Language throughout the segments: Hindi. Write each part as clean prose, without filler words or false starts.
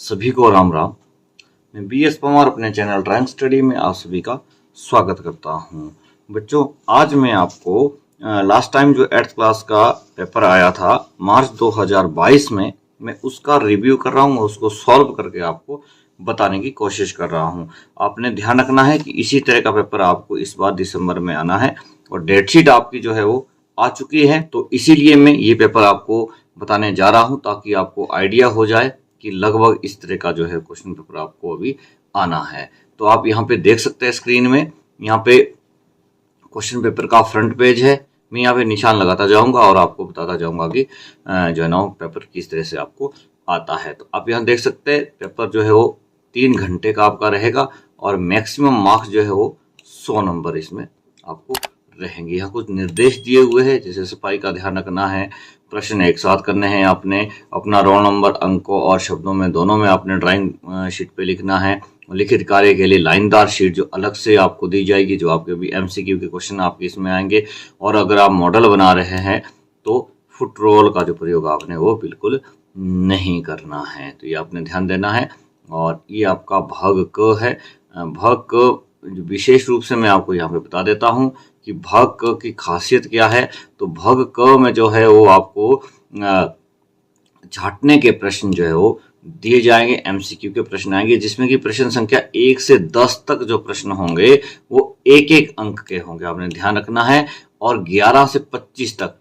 सभी को राम राम। मैं BS पवार अपने चैनल ड्राइंग स्टडी में आप सभी का स्वागत करता हूं। बच्चों, आज मैं आपको लास्ट टाइम जो 8th क्लास का पेपर आया था मार्च 2022 में, मैं उसका रिव्यू कर रहा हूं और उसको सॉल्व करके आपको बताने की कोशिश कर रहा हूं। आपने ध्यान रखना है कि इसी तरह का पेपर आपको इस बार दिसंबर में आना है और डेट शीट आपकी जो है वो आ चुकी है, तो इसीलिए मैं ये पेपर आपको बताने जा रहा हूं ताकि आपको आइडिया हो जाए कि लगभग इस तरह का जो है क्वेश्चन पेपर आपको अभी आना है। तो आप यहाँ पे देख सकते हैं स्क्रीन में, यहाँ पे क्वेश्चन पेपर का फ्रंट पेज है। मैं यहाँ पे निशान लगाता जाऊंगा और आपको बताता जाऊंगा कि जो है ना पेपर किस तरह से आपको आता है। तो आप यहाँ देख सकते हैं पेपर जो है वो 3 घंटे का आपका रहेगा और मैक्सिमम मार्क्स जो है वो 100 नंबर इसमें आपको रहेंगे। यहाँ कुछ निर्देश दिए हुए हैं, जैसे सफाई का ध्यान रखना है, प्रश्न एक साथ करने हैं, आपने अपना रोल नंबर अंकों और शब्दों में दोनों में आपने ड्राइंग शीट पे लिखना है। लिखित कार्य के लिए लाइनदार शीट जो अलग से आपको दी जाएगी, जो आपके भी MCQ के क्वेश्चन आपके इसमें आएंगे। और अगर आप मॉडल बना रहे हैं तो फुट रोल का जो प्रयोग आपने वो बिल्कुल नहीं करना है, तो ये आपने ध्यान देना है। और ये आपका भाग क है। भाग क विशेष रूप से मैं आपको यहाँ पे बता देता हूँ कि भाग क की खासियत क्या है। तो भाग क में जो है वो आपको छांटने के प्रश्न जो है वो दिए जाएंगे, MCQ के प्रश्न आएंगे, जिसमें कि प्रश्न संख्या 1 से 10 तक जो प्रश्न होंगे वो एक एक अंक के होंगे, आपने ध्यान रखना है। और 11 से 25 तक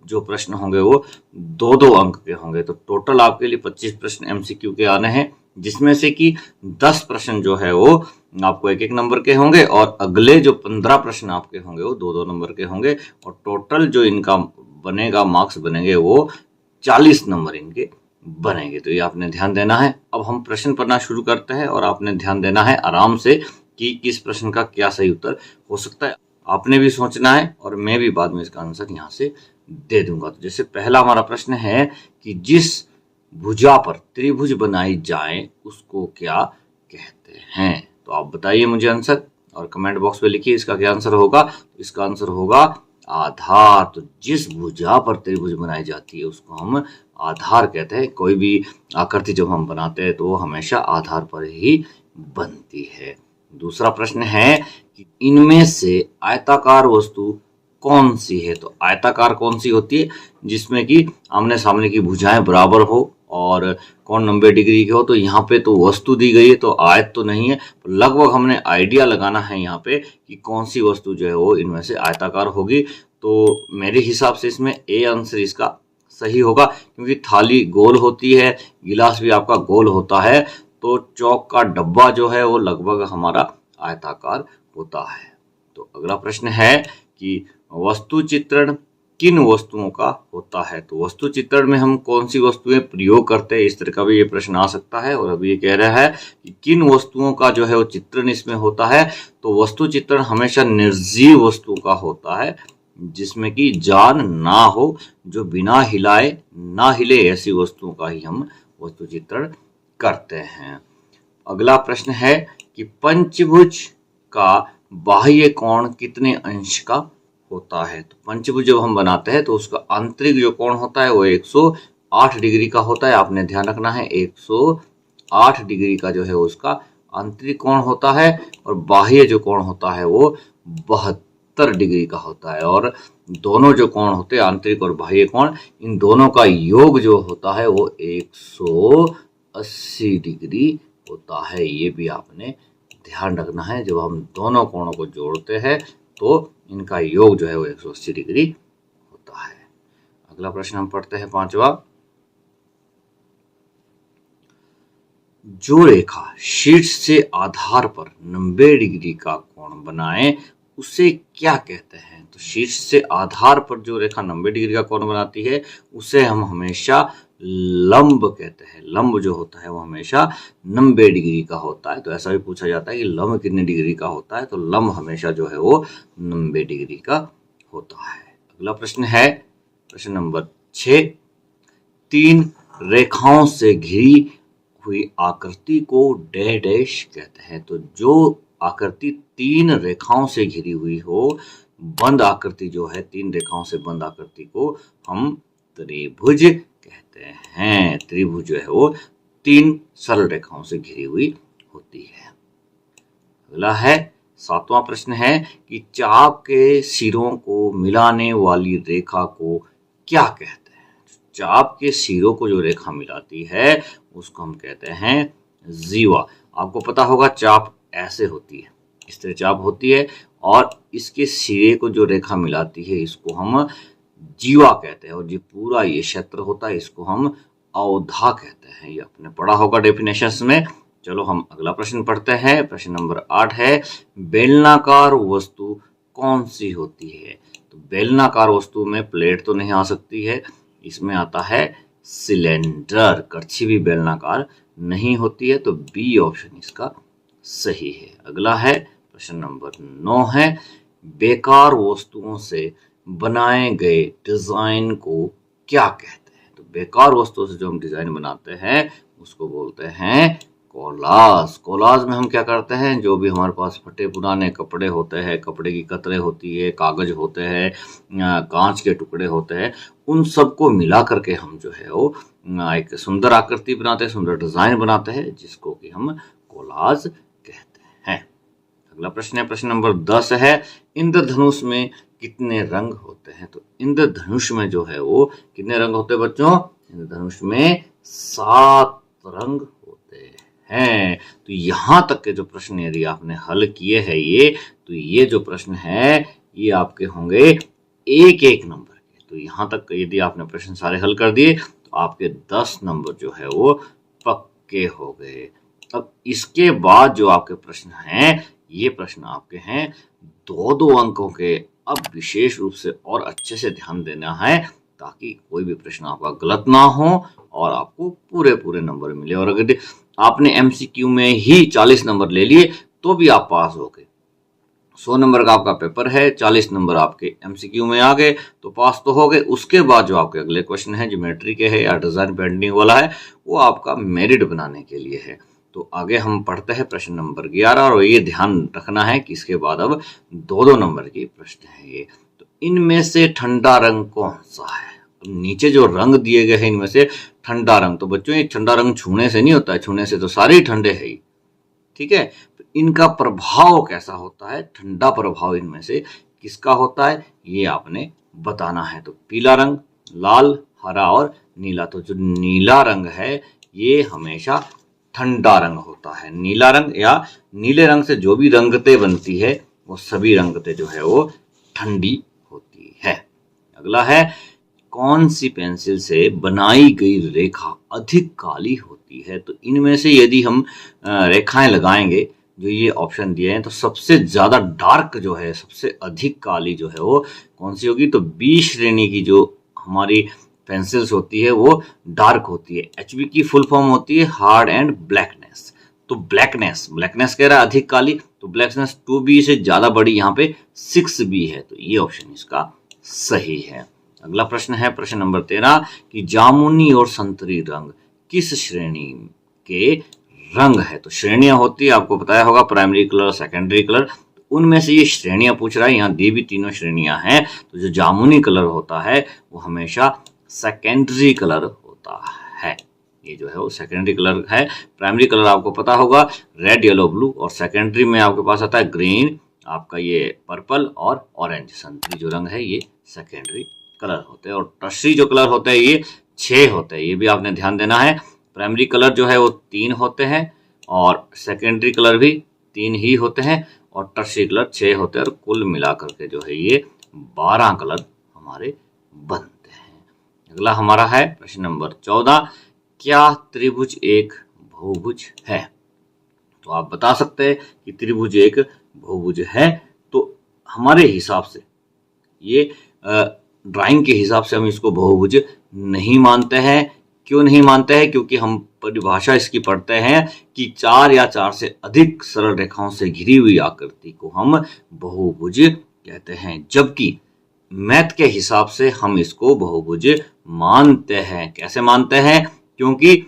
जो प्रश्न होंगे वो 2-2 अंक के होंगे। तो टोटल आपके लिए 25 प्रश्न MCQ के आने हैं, जिसमें से कि 10 प्रश्न जो है वो आपको एक एक नंबर के होंगे और अगले जो 15 प्रश्न आपके होंगे वो 2-2 नंबर के होंगे। और टोटल जो इनका बनेगा, मार्क्स बनेंगे वो 40 नंबर इनके बनेंगे। तो ये आपने ध्यान देना है। अब हम प्रश्न पढ़ना शुरू करते हैं और आपने ध्यान देना है आराम से कि किस प्रश्न का क्या सही उत्तर हो सकता है। आपने भी सोचना है और मैं भी बाद में इसका आंसर यहाँ से दे दूंगा। तो जैसे पहला हमारा प्रश्न है कि जिस भुजा पर त्रिभुज बनाई जाए उसको क्या कहते हैं। तो आप बताइए मुझे आंसर और कमेंट बॉक्स में लिखिए इसका क्या आंसर होगा। इसका आंसर होगा आधार। तो जिस भुजा पर त्रिभुज बनाई जाती है उसको हम आधार कहते हैं। कोई भी आकृति जब हम बनाते हैं तो वो हमेशा आधार पर ही बनती है। दूसरा प्रश्न है कि इनमें से आयताकार वस्तु कौन सी है। तो आयताकार कौन सी होती है, जिसमें कि आमने सामने की भुजाएं बराबर हो और कोण 90 डिग्री के हो। तो यहाँ पे तो वस्तु दी गई है तो आयत तो नहीं है, लगभग हमने आइडिया लगाना है यहाँ पे कि कौन सी वस्तु जो है वो इनमें से आयताकार होगी। तो मेरे हिसाब से इसमें ए आंसर इसका सही होगा, क्योंकि थाली गोल होती है, गिलास भी आपका गोल होता है, तो चौक का डब्बा जो है वो लगभग हमारा आयताकार होता है। तो अगला प्रश्न है कि वस्तु चित्रण किन वस्तुओं का होता है। तो वस्तु चित्रण में हम कौन सी वस्तुएं प्रयोग करते हैं, इस तरह का भी ये प्रश्न आ सकता है। और अभी ये कह रहा है कि किन वस्तुओं का जो है वो चित्रण इसमें होता है। तो वस्तु चित्रण हमेशा निर्जीव वस्तु का होता है, जिसमें कि जान ना हो, जो बिना हिलाए ना हिले, ऐसी वस्तुओं का ही हम वस्तु चित्रण करते हैं। अगला प्रश्न है कि पंचभुज का बाह्य कोण कितने अंश का होता है। तो पंचभुज जब हम बनाते हैं तो उसका आंतरिक जो कोण होता है वो 108 डिग्री का होता है। आपने ध्यान रखना है 108 डिग्री का जो है उसका आंतरिक कोण होता है और बाह्य जो कोण होता है वो 72 डिग्री का होता है। और दोनों जो कोण होते हैं, आंतरिक और बाह्य कोण, इन दोनों का योग जो होता है वो 180 डिग्री होता है। ये भी आपने ध्यान रखना है। जब हम दोनों कोणों को जोड़ते हैं तो इनका योग जो है वो 180 डिग्री होता है। अगला प्रश्न हम पढ़ते हैं, पांचवा। जो रेखा शीर्ष से आधार पर 90 डिग्री का कोण बनाए उसे क्या कहते हैं। तो शीर्ष से आधार पर जो रेखा 90 डिग्री का कोण बनाती है उसे हम हमेशा लंब कहते हैं। लंब जो होता है वो हमेशा 90 डिग्री का होता है। तो ऐसा भी पूछा जाता है कि लंब कितने डिग्री का होता है। तो लंब हमेशा जो है वो 90 डिग्री का होता है। अगला प्रश्न है प्रश्न नंबर 6। 3 रेखाओं से घिरी हुई आकृति को डैश कहते हैं। तो जो आकृति 3 रेखाओं से घिरी हुई हो, बंद आकृति जो है, 3 रेखाओं से बंद आकृति को हम त्रिभुज कहते हैं। त्रिभुज जो है वो 3 सरल रेखाओं से घिरी हुई होती है। अगला है 7वां प्रश्न है कि चाप के सिरों को मिलाने वाली रेखा को क्या कहते हैं? चाप के सिरों को जो रेखा मिलाती है उसको हम कहते हैं जीवा। आपको पता होगा चाप ऐसे होती है, इस तरह चाप होती है और इसके सिरे को जो रेखा मिलाती है इसको हम जीवा कहते हैं, और जो पूरा ये क्षेत्र होता है इसको हम अवधा कहते हैं। ये आपने पढ़ा होगा डेफिनेशंस में। चलो हम अगला प्रश्न पढ़ते हैं। प्रश्न नंबर 8 है बेलनाकार वस्तु कौन सी होती है? तो बेलनाकार वस्तु में प्लेट तो नहीं आ सकती है, इसमें आता है सिलेंडर। कड़छी भी बेलनाकार नहीं होती है, तो बी ऑप्शन इसका सही है। अगला है प्रश्न नंबर 9 है बेकार वस्तुओं से बनाए गए डिजाइन को क्या कहते हैं? तो बेकार वस्तुओं से जो हम डिजाइन बनाते हैं उसको बोलते हैं कोलाज। कोलाज में हम क्या करते हैं, जो भी हमारे पास फटे पुराने कपड़े होते हैं, कपड़े की कतरे होती है, कागज होते हैं, कांच के टुकड़े होते हैं, उन सबको मिला करके हम जो है वो एक सुंदर आकृति बनाते हैं, सुंदर डिजाइन बनाते हैं, जिसको कि हम कोलाज कहते हैं। अगला प्रश्न है प्रश्न नंबर 10 है इंद्रधनुष में कितने रंग होते हैं? तो इंद्रधनुष में जो है वो कितने रंग होते हैं बच्चों? इंद्रधनुष में 7 रंग होते हैं। तो यहाँ तक के जो प्रश्न यदि आपने हल किए हैं तो ये जो प्रश्न है ये आपके होंगे 1-1 नंबर के। तो यहाँ तक यदि आपने प्रश्न सारे हल कर दिए तो आपके 10 नंबर जो है वो पक्के हो गए। अब इसके बाद जो आपके प्रश्न हैं ये प्रश्न आपके हैं 2-2 अंकों के। अब विशेष रूप से और अच्छे से ध्यान देना है ताकि कोई भी प्रश्न आपका गलत ना हो और आपको पूरे नंबर मिले। और अगर आपने एमसीक्यू में ही 40 नंबर ले लिए तो भी आप पास हो गए। 100 नंबर का आपका पेपर है, 40 नंबर आपके एमसीक्यू में आ गए तो पास तो हो गए। उसके बाद जो आपके अगले क्वेश्चन है ज्योमेट्री के है या डिजाइन पेंटिंग वाला है वो आपका मेरिट बनाने के लिए है। तो आगे हम पढ़ते हैं प्रश्न नंबर 11 और ये ध्यान रखना है कि इसके बाद अब 2-2 नंबर के प्रश्न है ये। तो इनमें से ठंडा रंग कौन सा है? नीचे जो रंग दिए गए हैं इनमें से ठंडा रंग, तो बच्चों ये ठंडा रंग छूने से नहीं होता है, छूने से तो सारे ही ठंडे है ही, ठीक है। तो इनका प्रभाव कैसा होता है, ठंडा प्रभाव इनमें से किसका होता है ये आपने बताना है। तो पीला रंग, लाल, हरा और नीला। तो जो नीला रंग है ये हमेशा ठंडा रंग होता है। नीला रंग या नीले रंग से जो भी रंगतें बनती है वो सभी रंगतें जो है वो ठंडी होती है। अगला है कौन सी पेंसिल से बनाई गई रेखा अधिक काली होती है? तो इनमें से यदि हम रेखाएं लगाएंगे जो ये ऑप्शन दिए हैं तो सबसे ज्यादा डार्क जो है, सबसे अधिक काली जो है वो कौन सी होगी? तो बी श्रेणी की जो हमारी पेंसिल्स होती है वो डार्क होती है। एचबी की फुल फॉर्म होती है हार्ड एंड ब्लैकनेस। तो ब्लैकनेस कह रहा है अधिक काली, तो ब्लैकनेस 2B से ज्यादा बड़ी, यहाँ पे 6B है। तो ये ऑप्शन इसका सही है। अगला प्रश्न है प्रश्न नंबर 13 कि जामुनी और संतरी रंग किस श्रेणी के रंग है? तो श्रेणियां होती है, आपको बताया होगा प्राइमरी कलर, सेकेंडरी कलर, उनमें से ये श्रेणियां पूछ रहा है। यहाँ दी भी तीनों श्रेणियां हैं। तो जो जामुनी कलर होता है वो हमेशा सेकेंडरी कलर होता है। ये जो है वो सेकेंडरी कलर है। प्राइमरी कलर आपको पता होगा रेड, येलो, ब्लू, और सेकेंडरी में आपके पास आता है ग्रीन, आपका ये पर्पल और ऑरेंज। संतरी जो रंग है ये सेकेंडरी कलर होते हैं। और टर्शरी जो कलर होते हैं ये 6 होते हैं, ये भी आपने ध्यान देना है। प्राइमरी कलर जो है वो 3 होते हैं और सेकेंडरी कलर भी 3 ही होते हैं और टर्शरी कलर 6 होते हैं, और कुल मिलाकर के जो है ये 12 कलर हमारे बनते हैं। अगला हमारा है प्रश्न नंबर 14 क्या त्रिभुज एक बहुभुज है? तो आप बता सकते हैं कि त्रिभुज एक बहुभुज है। तो हमारे हिसाब से ये ड्राइंग के हिसाब से हम इसको बहुभुज नहीं मानते हैं। क्यों नहीं मानते हैं? क्योंकि हम परिभाषा इसकी पढ़ते हैं कि 4 या 4 से अधिक सरल रेखाओं से घिरी हुई आकृति को हम बहुभुज कहते हैं, जबकि मैथ के हिसाब से हम इसको बहुभुज मानते हैं। कैसे मानते हैं? क्योंकि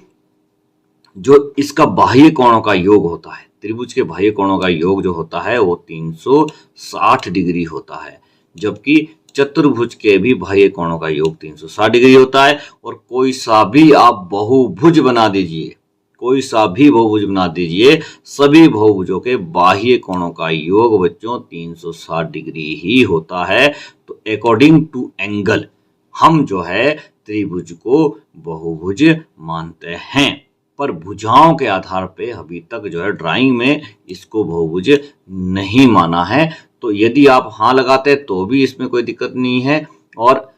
जो इसका बाह्य कोणों का योग होता है, त्रिभुज के बाह्य कोणों का योग जो होता है वो 360 डिग्री होता है, जबकि चतुर्भुज के भी बाह्य कोणों का योग 360 डिग्री होता है। और कोई सा भी आप बहुभुज बना दीजिए, कोई सा भी बहुभुज बना दीजिए, सभी बहुभुजों के बाह्य कोणों का योग बच्चों 360 डिग्री ही होता है। तो अकॉर्डिंग टू एंगल हम जो है त्रिभुज को बहुभुज मानते हैं, पर भुजाओं के आधार पे अभी तक जो है ड्राइंग में इसको बहुभुज नहीं माना है। तो यदि आप हाँ लगाते तो भी इसमें कोई दिक्कत नहीं है, और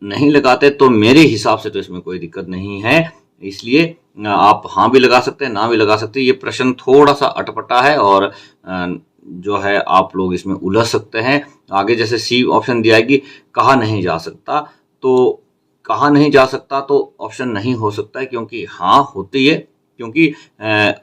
नहीं लगाते तो मेरे हिसाब से तो इसमें कोई दिक्कत नहीं है। इसलिए आप हाँ भी लगा सकते हैं, ना भी लगा सकते हैं। ये प्रश्न थोड़ा सा अटपटा है और जो है आप लोग इसमें उलझ सकते हैं। आगे जैसे सी ऑप्शन दिया है कि कहा नहीं जा सकता, तो कहा नहीं जा सकता तो ऑप्शन नहीं हो सकता है, क्योंकि हाँ होती है। क्योंकि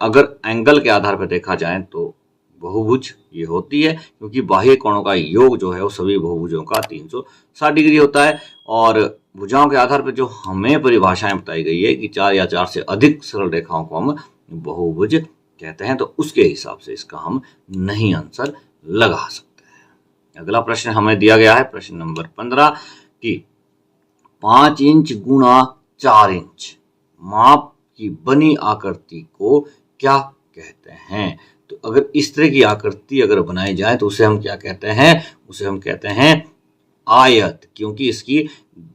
अगर एंगल के आधार पर देखा जाए तो बहुभुज ये होती है, क्योंकि बाह्य कोणों का योग जो है वो सभी बहुभुजों का 360 डिग्री होता है। और भुजाओं के आधार पर जो हमें परिभाषाएं बताई गई है कि 4 या 4 से अधिक सरल रेखाओं को हम बहुभुज कहते हैं, तो उसके हिसाब से इसका हम नहीं आंसर लगा सकते हैं। अगला प्रश्न हमें दिया गया है प्रश्न नंबर 15 कि 5 इंच गुणा 4 इंच माप की बनी आकृति को क्या कहते हैं। तो अगर इस तरह की आकृति अगर बनाई जाए तो उसे हम क्या कहते हैं, उसे हम कहते हैं आयत, क्योंकि इसकी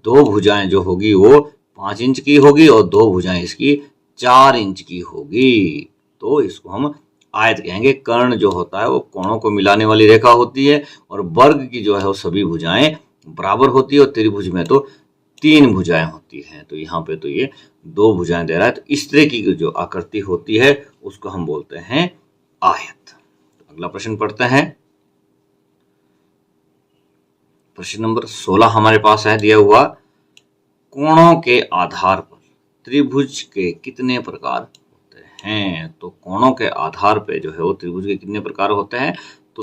दो भुजाएं जो होगी वो 5 इंच की होगी और दो भुजाएं इसकी 4 इंच की होगी, तो इसको हम आयत कहेंगे। कर्ण जो होता है वो कोणों को मिलाने वाली रेखा होती है, और वर्ग की जो है वो सभी भुजाएं बराबर होती है, और त्रिभुज में तो 3 भुजाएं होती हैं। तो यहाँ पे तो ये 2 भुजाएं दे रहा है। तो इस तरह की जो आकृति होती है उसको हम बोलते हैं आयत। तो अगला प्रश्न पढ़ते हैं। प्रश्न नंबर 16 हमारे पास है दिया हुआ, कोणों के आधार पर त्रिभुज के कितने प्रकार होते हैं। तो कोणों के आधार पे जो है वो त्रिभुज के कितने प्रकार होते हैं, तो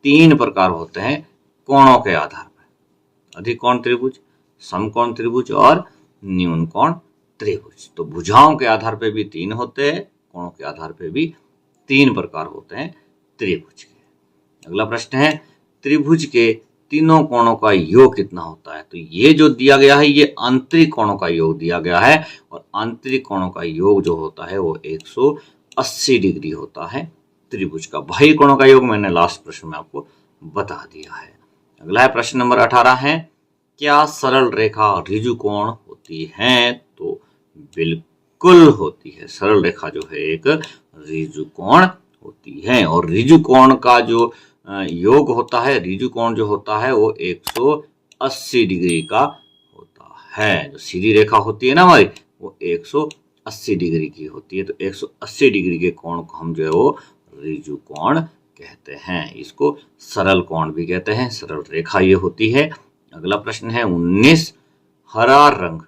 3 प्रकार होते हैं कोणों के आधार पर। अधिक कोण त्रिभुज, समकोण त्रिभुज और न्यून कोण त्रिभुज। तो भुजाओं के आधार पे भी 3 होते हैं, कोणों के आधार पे भी 3 प्रकार होते हैं त्रिभुज के। अगला प्रश्न है, त्रिभुज के तीनों कोणों का योग कितना होता है। तो ये जो दिया गया है ये आंतरिक कोणों का योग दिया गया है, और आंतरिक कोणों का योग जो होता है वो 180 डिग्री होता है त्रिभुज का। बाह्य कोणों का योग मैंने लास्ट प्रश्न में आपको बता दिया है। अगला है प्रश्न नंबर 18 है, क्या सरल रेखा ऋजु कोण होती है। तो बिल्कुल होती है, सरल रेखा जो है एक ऋजु कोण होती है, और ऋजु कोण का जो योग होता है, ऋजु कोण जो होता है वो 180 डिग्री का होता है। जो सीधी रेखा होती है ना हमारी, वो 180 डिग्री की होती है। तो 180 डिग्री के कोण को हम जो है वो ऋजु कोण कहते हैं। इसको सरल कोण भी कहते हैं, सरल रेखा ये होती है। अगला प्रश्न है 19, हरा रंग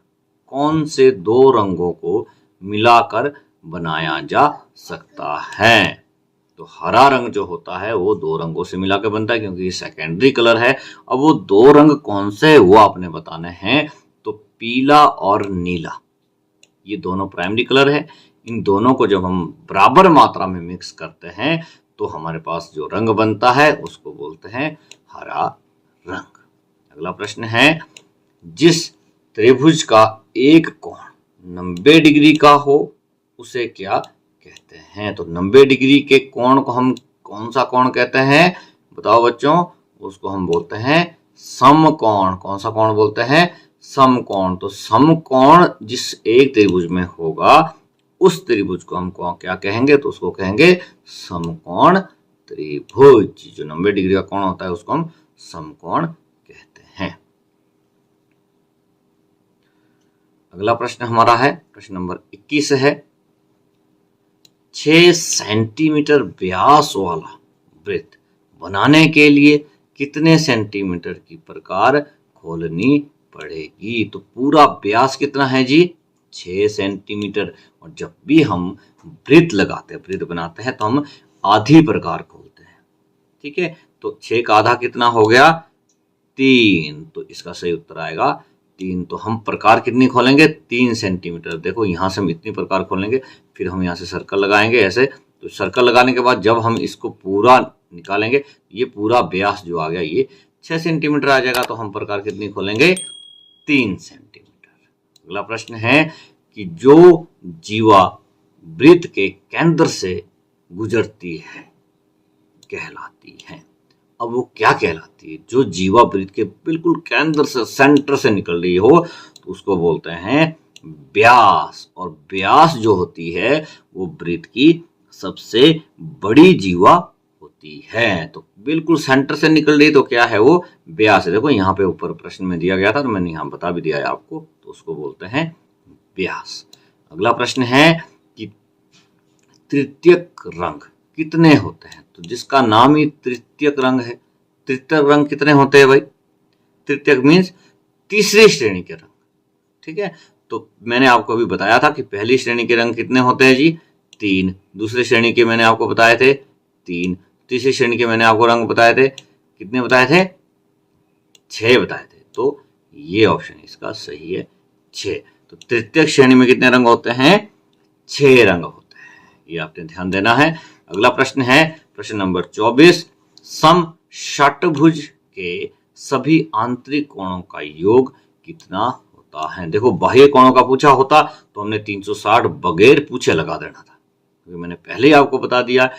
कौन से 2 रंगों को मिलाकर बनाया जा सकता है। तो हरा रंग जो होता है वो 2 रंगों से मिलाकर बनता है, क्योंकि ये सेकेंडरी कलर है। अब वो 2 रंग कौन से वो आपने बताने हैं। तो पीला और नीला ये दोनों प्राइमरी कलर है। इन दोनों को जब हम बराबर मात्रा में मिक्स करते हैं तो हमारे पास जो रंग बनता है उसको बोलते हैं हरा रंग। अगला प्रश्न है, जिस त्रिभुज का एक कोण 90 डिग्री का हो उसे क्या कहते हैं। तो 90 डिग्री के कोण को हम कौन सा कोण कहते हैं, बताओ बच्चों। उसको हम बोलते हैं समकोण। कौन सा कोण बोलते हैं, समकोण। तो समकोण जिस एक त्रिभुज में होगा उस त्रिभुज को हम क्या कहेंगे, तो उसको कहेंगे समकोण त्रिभुज। जो 90 डिग्री का कोण होता है उसको हम समकोण कहते हैं। अगला प्रश्न हमारा है प्रश्न नंबर 21 है, 6 सेंटीमीटर व्यास वाला वृत्त बनाने के लिए कितने सेंटीमीटर की प्रकार खोलनी पड़ेगी। तो पूरा व्यास कितना है जी, 6 सेंटीमीटर। और जब भी हम वृत्त लगाते हैं, वृत्त बनाते हैं, तो हम आधी प्रकार खोलते हैं। ठीक है, तो 6 का आधा कितना हो गया, 3। तो इसका सही उत्तर आएगा 3। तो हम प्रकार कितनी खोलेंगे, 3 सेंटीमीटर। देखो यहाँ से हम इतनी प्रकार खोलेंगे, फिर हम यहाँ से सर्कल लगाएंगे ऐसे। तो सर्कल लगाने के बाद जब हम इसको पूरा निकालेंगे, ये पूरा व्यास जो आ गया ये 6 सेंटीमीटर आ जाएगा। तो हम प्रकार कितनी खोलेंगे, 3 सेंटीमीटर। अगला प्रश्न है कि जो जीवा वृत्त के केंद्र से गुजरती है कहलाती है। अब वो क्या कहलाती है? जो जीवा वृत्त के बिल्कुल केंद्र से, सेंटर से निकल रही हो, तो उसको बोलते हैं व्यास। और व्यास जो होती है वो वृत्त की सबसे बड़ी जीवा होती है। तो बिल्कुल सेंटर से निकल रही तो क्या है? वो व्यास है। देखो यहाँ पे ऊपर प्रश्न में दिया गया था, तो मैंने यहाँ बता भी दिया है आपको, तो उसको बोलते हैं व्यास। अगला प्रश्न है कि तृतीयक रंग कितने होते हैं? तो जिसका नाम ही तृतीयक रंग है, तृतीयक रंग कितने होते हैं भाई? तृतीयक मीन्स तीसरी श्रेणी के रंग, ठीक है। तो मैंने आपको अभी बताया था कि पहली श्रेणी के रंग कितने होते हैं जी? 3। दूसरी श्रेणी के मैंने आपको बताए थे 3। तीसरी श्रेणी के मैंने आपको रंग बताए थे, कितने बताए थे? 6 बताए थे। तो ये ऑप्शन इसका सही है, 6। तो तृतीयक श्रेणी में कितने रंग होते हैं? 6 रंग होते हैं, ये आपने ध्यान देना है। अगला प्रश्न है प्रश्न नंबर 24, सम षटभुज के सभी आंतरिक कोणों का योग कितना होता है? देखो बाह्य कोणों का पूछा होता तो हमने 360 बगैर पूछे लगा देना था, क्योंकि मैंने पहले ही आपको बता दिया।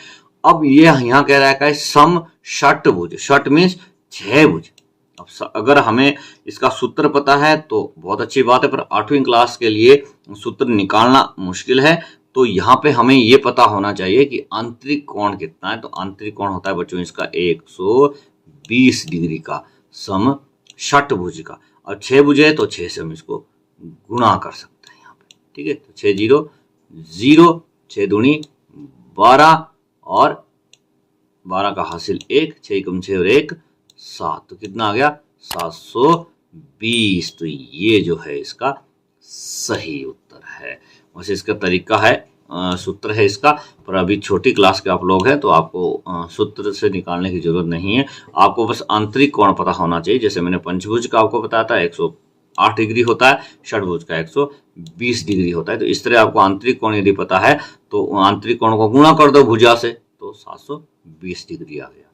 अब ये यहाँ कह रहा है सम षटभुज, षट मीन्स 6 भुज। अब अगर हमें इसका सूत्र पता है तो बहुत अच्छी बात है, पर 8वीं क्लास के लिए सूत्र निकालना मुश्किल है। तो यहाँ पे हमें ये पता होना चाहिए कि आंतरिक कोण कितना है। तो आंतरिक कोण होता है बच्चों इसका 120 डिग्री का सम षटभुज का। और 6 भुज है तो 6 से हम इसको गुणा कर सकते हैं यहाँ पे, ठीक है। तो 6 0 0, 6 दूनी 12 और 12 का हासिल 1, 6 कम 6 और 1 7, तो कितना आ गया? 720। तो ये जो है इसका सही उत्तर है। वैसे इसका तरीका है, सूत्र है इसका, पर अभी छोटी क्लास के आप लोग हैं तो आपको सूत्र से निकालने की जरूरत नहीं है। आपको बस आंतरिक कोण पता होना चाहिए। जैसे मैंने पंचभुज का आपको बताया था 108 डिग्री होता है, षटभुज का 120 डिग्री होता है। तो इस तरह आपको आंतरिक कोण यदि पता है तो आंतरिक कोण को गुणा कर दो भुजा से, तो 720 डिग्री आ गया।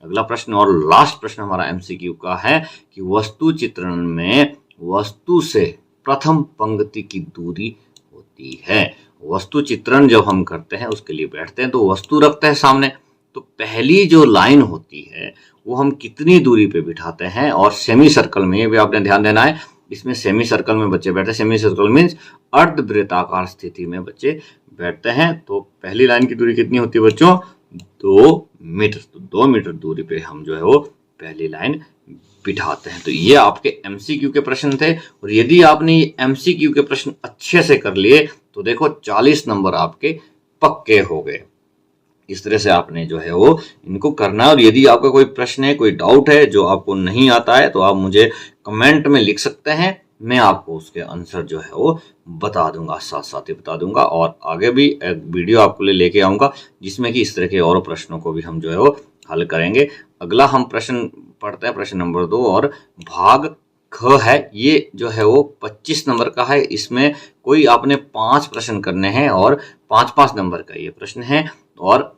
अगला प्रश्न और लास्ट प्रश्न हमारा एमसीक्यू का है कि वस्तु चित्रण में वस्तु से प्रथम पंक्ति की दूरी होती है। वस्तु चित्रण जब हम करते हैं उसके लिए बैठते हैं तो वस्तु रखते हैं सामने, तो पहली जो लाइन होती है वो हम कितनी दूरी पे बिठाते हैं। और सेमी सर्कल में, ये भी आपने ध्यान देना है, इसमें सेमी सर्कल में बच्चे बैठते हैं। सेमी सर्कल मीन्स अर्धवृत्ताकार स्थिति में बच्चे बैठते हैं। तो पहली लाइन की दूरी कितनी होती है बच्चों? 2 मीटर। तो 2 मीटर दूरी पे हम जो है वो पहली लाइन बिठाते हैं। तो ये आपके एमसीक्यू के प्रश्न थे। और यदि आपने ये एमसीक्यू के प्रश्न अच्छे से कर लिए तो देखो 40 नंबर आपके पक्के हो गए। इस तरह से आपने जो है वो इनको करना है। और यदि आपका कोई प्रश्न है, कोई डाउट है जो आपको नहीं आता है, तो आप मुझे कमेंट में लिख सकते हैं, मैं आपको उसके आंसर जो है वो बता दूंगा, साथ साथ ही बता दूंगा। और आगे भी एक वीडियो आपके लिए लेके आऊंगा जिसमें कि इस तरह के और प्रश्नों को भी हम जो है वो हल करेंगे। अगला हम प्रश्न पढ़ते हैं, प्रश्न नंबर 2 और भाग ख है। ये जो है वो 25 नंबर का है। इसमें कोई आपने 5 प्रश्न करने हैं और 5-5 नंबर का ये प्रश्न है। और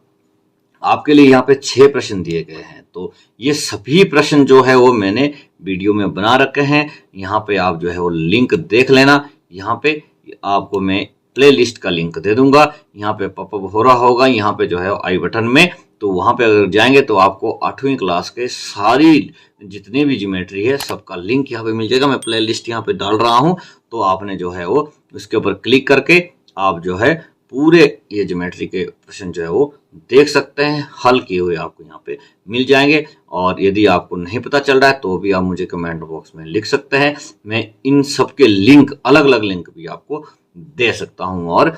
आपके लिए यहाँ पे 6 प्रश्न दिए गए हैं। तो ये सभी प्रश्न जो है वो मैंने वीडियो में बना रखे हैं। यहाँ पे आप जो है वो लिंक देख लेना। यहाँ पे आपको मैं प्ले लिस्ट का लिंक दे दूंगा। यहाँ पे पॉपअप हो रहा होगा, यहाँ पे जो है आई बटन में, तो वहाँ पे अगर जाएंगे तो आपको 8वीं क्लास के सारी जितनी भी ज्योमेट्री है सबका लिंक यहाँ पे मिल जाएगा। मैं प्ले लिस्ट यहाँ पे डाल रहा हूँ, तो आपने जो है वो उसके ऊपर क्लिक करके आप जो है पूरे ये ज्योमेट्री के प्रश्न जो है वो देख सकते हैं, हल किए हुए आपको यहाँ पे मिल जाएंगे। और यदि आपको नहीं पता चल रहा है तो भी आप मुझे कमेंट बॉक्स में लिख सकते हैं, मैं इन सब के लिंक, अलग अलग लिंक भी आपको दे सकता हूँ। और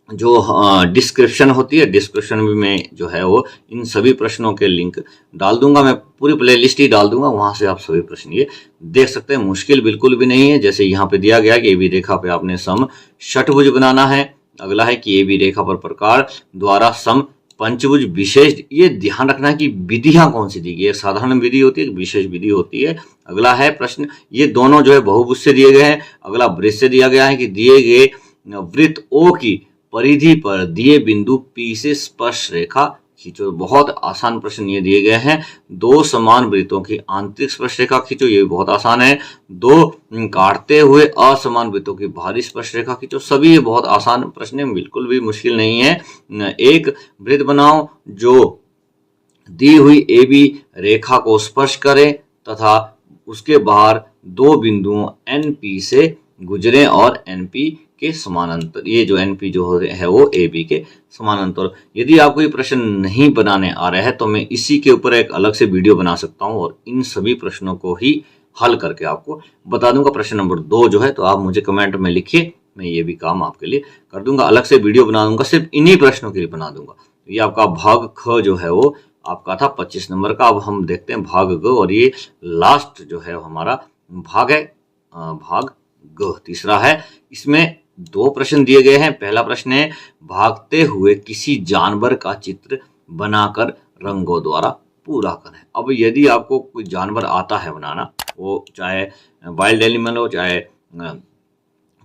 जो डिस्क्रिप्शन होती है, डिस्क्रिप्शन में मैं जो है वो इन सभी प्रश्नों के लिंक डाल दूंगा। मैं पूरी प्ले लिस्ट ही डाल दूंगा, वहां से आप सभी प्रश्न ये देख सकते हैं। मुश्किल बिल्कुल भी नहीं है। जैसे यहाँ पे दिया गया कि AB रेखा पे आपने सम षटभुज बनाना है। अगला है कि AB रेखा पर प्रकार द्वारा सम पंचभुज विशेष, ये ध्यान रखना है कि विधियां कौन सी दी गई है। साधारण विधि होती है, विशेष विधि होती है। अगला है प्रश्न, ये दोनों जो है बहुभुज से दिए गए हैं। अगला वृत्त से दिया गया है कि दिए गए वृत्त O की परिधि पर दिए बिंदु P से स्पर्श रेखा खींचो। बहुत आसान प्रश्न ये दिए गए हैं। 2 समान वृत्तों की आंतरिक स्पर्शरेखा खींचो, ये भी बहुत आसान है। 2 काटते हुए असमान वृत्तों की बाहरी स्पर्शरेखा खींचो, सभी ये बहुत आसान प्रश्न है, बिल्कुल भी मुश्किल नहीं है। एक वृत्त बनाओ जो दी हुई AB रेखा को स्पर्श करे तथा उसके बाहर 2 बिंदुओं NP से गुजरे और NP के समानांतर, ये जो NP जो है वो AB के समानांतर। यदि आपको ये प्रश्न नहीं बनाने आ रहा है तो मैं इसी के ऊपर एक अलग से वीडियो बना सकता हूँ और इन सभी प्रश्नों को ही हल करके आपको बता दूंगा। प्रश्न नंबर 2 जो है तो आप मुझे कमेंट में लिखिए, मैं ये भी काम आपके लिए कर दूंगा, अलग से वीडियो बना दूंगा, सिर्फ इन्हीं प्रश्नों के लिए बना दूंगा। ये आपका भाग ख जो है वो आपका था 25 नंबर का। अब हम देखते हैं भाग ग, और ये लास्ट जो है हमारा भाग है, भाग ग तीसरा है। इसमें 2 प्रश्न दिए गए हैं। पहला प्रश्न है भागते हुए किसी जानवर का चित्र बनाकर रंगों द्वारा पूरा करें। अब यदि आपको कोई जानवर आता है बनाना, वो चाहे वाइल्ड एनिमल हो चाहे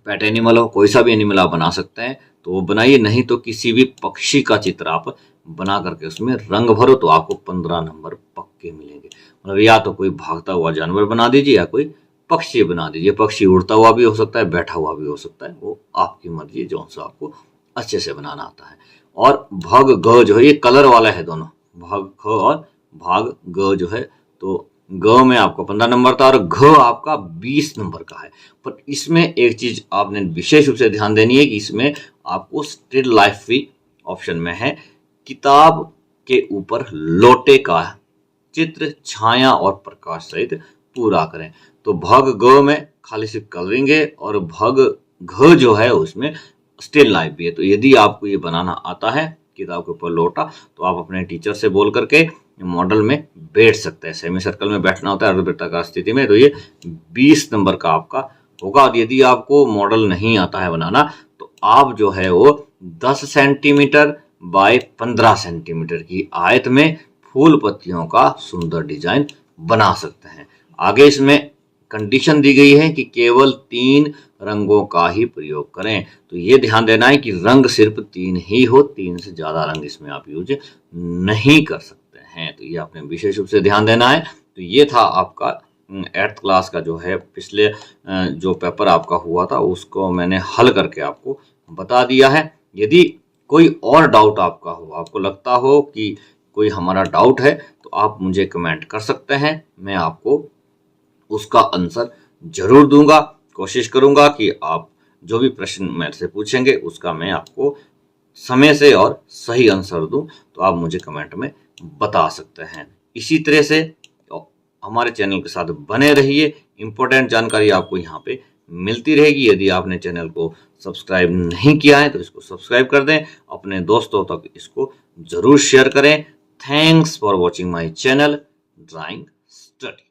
पेट एनिमल हो, कोई सा भी एनिमल आप बना सकते हैं तो वो बनाइए, नहीं तो किसी भी पक्षी का चित्र आप बना करके उसमें रंग भरो तो आपको 15 नंबर पक्के मिलेंगे। मतलब या तो कोई भागता हुआ जानवर बना दीजिए या कोई पक्षी बना दीजिए। पक्षी उड़ता हुआ भी हो सकता है, बैठा हुआ भी हो सकता है, वो आपकी मर्जी, जो सा आपको अच्छे से बनाना आता है। और भाग ग जो है ये कलर वाला है दोनों, भाग ख और भाग ग जो है, तो ग में आपको 15 नंबर था और घ आपका 20 नंबर का है। पर इसमें एक चीज आपने विशेष रूप से ध्यान देनी है कि इसमें आपको स्टिल लाइफ भी ऑप्शन में है। किताब के ऊपर लोटे का चित्र छाया और प्रकाश सहित पूरा करें। तो भाग ग में खाली सिर्फ कलरिंग है और भाग घ जो है उसमें स्टिल लाइफ भी है। तो यदि आपको ये बनाना आता है किताब के ऊपर लोटा, तो आप अपने टीचर से बोल करके मॉडल में बैठ सकते हैं। सेमी सर्कल में बैठना होता है अर्धवृत्ताकार स्थिति में, तो ये 20 नंबर का आपका होगा। और यदि आपको मॉडल नहीं आता है बनाना तो आप जो है वो 10 सेंटीमीटर बाय 15 सेंटीमीटर की आयत में फूल पत्तियों का सुंदर डिजाइन बना सकते हैं। आगे इसमें कंडीशन दी गई है कि केवल 3 रंगों का ही प्रयोग करें। तो ये ध्यान देना है कि रंग सिर्फ 3 ही हो, 3 से ज्यादा रंग इसमें आप यूज नहीं कर सकते हैं। तो ये आपने विशेष रूप से ध्यान देना है। तो ये था आपका 8th क्लास का जो है पिछले जो पेपर आपका हुआ था उसको मैंने हल करके आपको बता दिया है। यदि कोई और डाउट आपका हो, आपको लगता हो कि कोई हमारा डाउट है, तो आप मुझे कमेंट कर सकते हैं, मैं आपको उसका आंसर जरूर दूंगा। कोशिश करूंगा कि आप जो भी प्रश्न मेरे से पूछेंगे उसका मैं आपको समय से और सही आंसर दूं, तो आप मुझे कमेंट में बता सकते हैं। इसी तरह से हमारे चैनल के साथ बने रहिए, इंपॉर्टेंट जानकारी आपको यहाँ पे मिलती रहेगी। यदि आपने चैनल को सब्सक्राइब नहीं किया है तो इसको सब्सक्राइब कर दें, अपने दोस्तों तक इसको जरूर शेयर करें। Thanks for watching my channel drawing study.